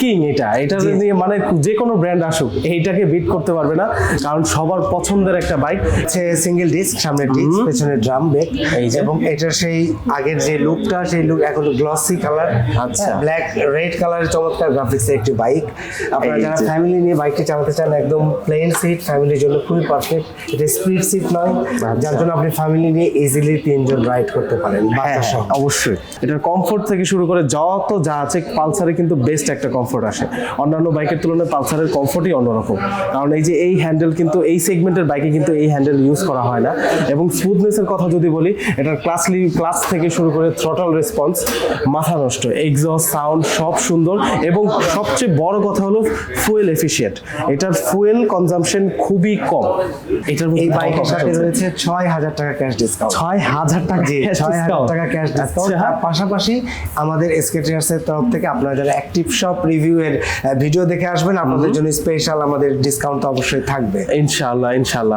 King এটা নিয়ে মানে যে কোনো ব্র্যান্ড আসুক এইটাকে বিট করতে পারবে না, কারণ সবার পছন্দের একটা বাইক। হচ্ছে সিঙ্গেল ডিস্ক, সামনে ডিস্ক, পেছনে ড্রাম ব্রেক, এবং এটা সেই আগের যে লুকটা সেই লুক এখন গ্লসি কালার, আচ্ছা। ব্ল্যাক রেড কালারের চমৎকার গ্রাফিক্সের একটি বাইক। আপনারা এই যারা যে। ফ্যামিলি নিয়ে বাইকটি চালাতে চান, একদম প্লেন সিট, ফ্যামিলির জন্য খুবই পারফেক্ট। এটা স্পিড সিট নয়, যার জন্য আপনি ফ্যামিলি নিয়ে ইজিলি 3 জন রাইড করতে পারেন বাচ্চা সহ। অবশ্যই এটার কমফোর্ট থেকে শুরু করে যত যা আছে পালসারে কিন্তু বেস্ট একটা কমফোর্ট আসে। অন্যান্য বাইকের তুলনায় পালসারের কমফোর্টই অন্যরকম, কারণ এই যে এই হ্যান্ডেল কিন্তু এই সেগমেন্টের বাইকে কিন্তু এই হ্যান্ডেল ইউজ করা হয় না। এবং স্মুথনেসের কথা যদি বলি, এটার ক্লাস থেকে শুরু করে থ্রটল রেসপন্স মাথা নষ্ট, এক্সস্ট সাউন্ড সব সুন্দর, এবং সবচেয়ে বড় কথা হলো ফুয়েল এফিশিয়েন্ট। এটার ফুয়েল কনজাম্পশন খুবই কম। এটার এই বাইকের সাথে রয়েছে 6,000 টাকা ক্যাশ ডিসকাউন্ট। 6,000 টাকা 6,000 টাকা ক্যাশ ডিসকাউন্ট। তার পাশাপাশি আমাদের এসকেটিয়ার্স এর তরফ থেকে আপনারা যারা অ্যাক্টিভ শপ রিভিউ এর ভিডিও দেখে আসবেন, আপনাদের জন্য স্পেশাল আমাদের ডিসকাউন্ট তো অবশ্যই থাকবে। ইনশাআল্লাহ।